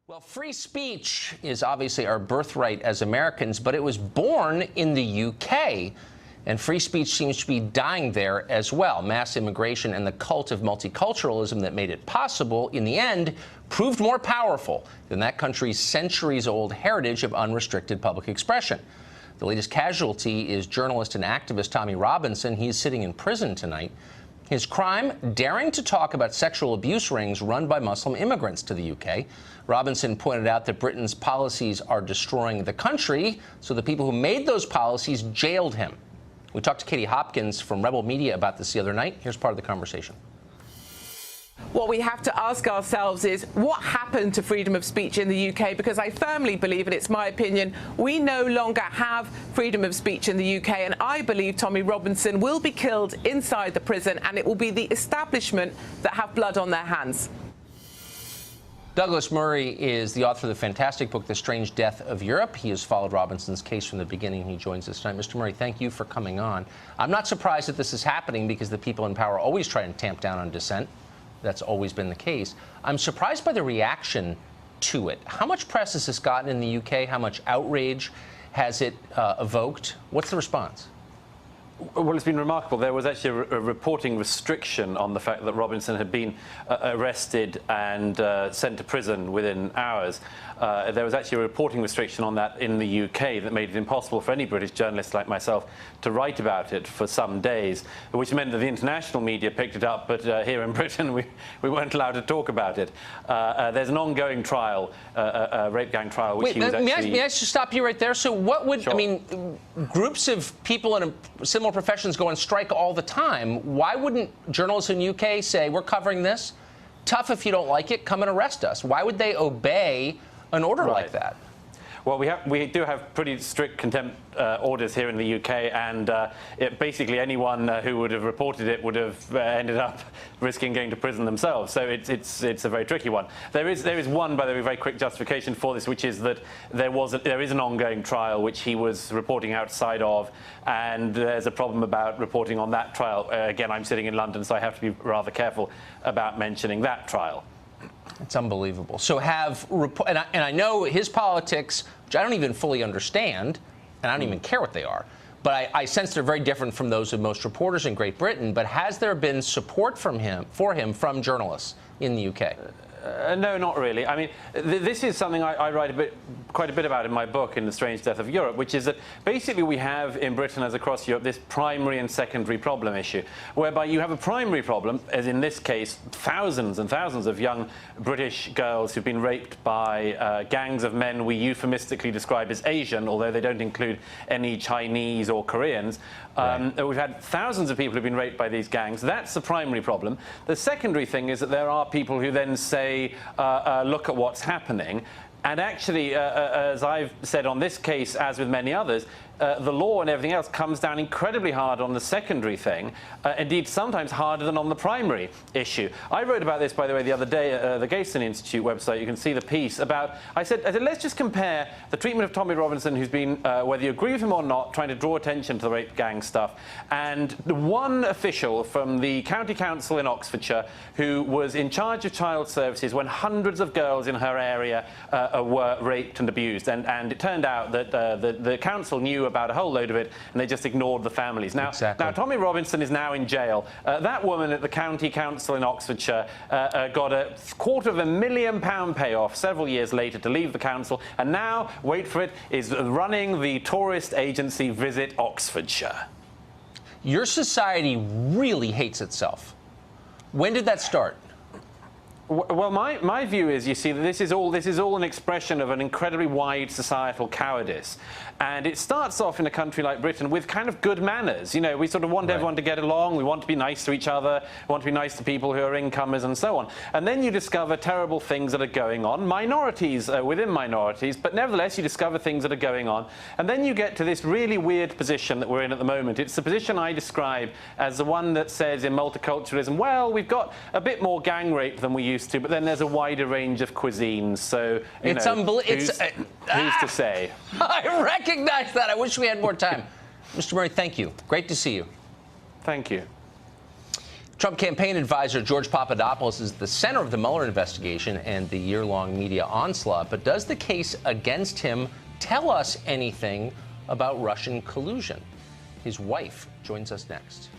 Well, free speech is obviously our birthright as Americans, but it was born in the UK. And free speech seems to be dying there as well. Mass immigration and the cult of multiculturalism that made it possible, in the end, proved more powerful than that country's centuries-old heritage of unrestricted public expression. The latest casualty is journalist and activist Tommy Robinson. He's sitting in prison tonight. His crime, daring to talk about sexual abuse rings run by Muslim immigrants to the UK. Robinson pointed out that Britain's policies are destroying the country, so the people who made those policies jailed him. We talked to Katie Hopkins from Rebel Media about this the other night. Here's part of the conversation. What we have to ask ourselves is what happened to freedom of speech in the UK, because I firmly believe, and it's my opinion, we no longer have freedom of speech in the UK, and I believe Tommy Robinson will be killed inside the prison, and it will be the establishment that have blood on their hands. Douglas Murray is the author of the fantastic book, The Strange Death of Europe. He has followed Robinson's case from the beginning. He joins us tonight. Mr. Murray, thank you for coming on. I'm not surprised that this is happening because the people in power always try and tamp down on dissent. That's always been the case. I'm surprised by the reaction to it. How much press has this gotten in the UK? How much outrage has it evoked? What's the response? Well, it's been remarkable. There was actually a reporting restriction on the fact that Robinson had been arrested and sent to prison within hours. There was actually a reporting restriction on that in the UK that made it impossible for any British journalist like myself to write about it for some days, which meant that the international media picked it up, but here in Britain we weren't allowed to talk about it. There's an ongoing trial, a rape gang trial, which he was actually... May I just stop you right there? So what would, Sure. I mean, groups of people in similar professions go on strike all the time. Why wouldn't journalists in the UK say, we're covering this? Tough if you don't like it, come and arrest us. Why would they obey an order like that? Well, we do have pretty strict contempt orders here in the UK, and basically anyone who would have reported it would have ended up risking going to prison themselves. So it's a very tricky one. There is one, by the way, very quick justification for this, which is that there is an ongoing trial which he was reporting outside of, and there's a problem about reporting on that trial. Again, I'm sitting in London, so I have to be rather careful about mentioning that trial. It's unbelievable. So and I know his politics, which I don't even fully understand, and I don't even care what they are, but I sense they're very different from those of most reporters in Great Britain. But has there been support for him from journalists in the UK? No, not really. I mean, this is something I write quite a bit about in my book, in The Strange Death of Europe, which is that basically we have in Britain, as across Europe, this primary and secondary problem issue, whereby you have a primary problem, as in this case, thousands and thousands of young British girls who've been raped by gangs of men we euphemistically describe as Asian, although they don't include any Chinese or Koreans. Right. We've had thousands of people who've been raped by these gangs. That's the primary problem. The secondary thing is that there are people who then say, look at what's happening. And actually, as I've said on this case, as with many others, the law and everything else comes down incredibly hard on the secondary thing, indeed sometimes harder than on the primary issue. I wrote about this, by the way, the other day at the Gateston Institute website. You can see the piece about, I said, let's just compare the treatment of Tommy Robinson, who's been, whether you agree with him or not, trying to draw attention to the rape gang stuff, and the one official from the county council in Oxfordshire who was in charge of child services when hundreds of girls in her area were raped and abused. And it turned out that the council knew about a whole load of it, and they just ignored the families. Now, Now Tommy Robinson is now in jail. That woman at the county council in Oxfordshire got a £250,000 payoff several years later to leave the council, and now, wait for it, is running the tourist agency Visit Oxfordshire. Your society really hates itself. When did that start? Well, my view is, you see, that this is all an expression of an incredibly wide societal cowardice. And it starts off in a country like Britain with kind of good manners. You know, we sort of want everyone to get along. We want to be nice to each other. We want to be nice to people who are incomers and so on. And then you discover terrible things that are going on. Minorities within minorities, but nevertheless you discover things that are going on. And then you get to this really weird position that we're in at the moment. It's the position I describe as the one that says in multiculturalism, well, we've got a bit more gang rape than we used to, but then there's a wider range of cuisines. So, you know, who's to say? I recognize that. I wish we had more time. Mr. Murray, thank you. Great to see you. Thank you. Trump campaign advisor George Papadopoulos is the center of the Mueller investigation and the year-long media onslaught. But does the case against him tell us anything about Russian collusion? His wife joins us next.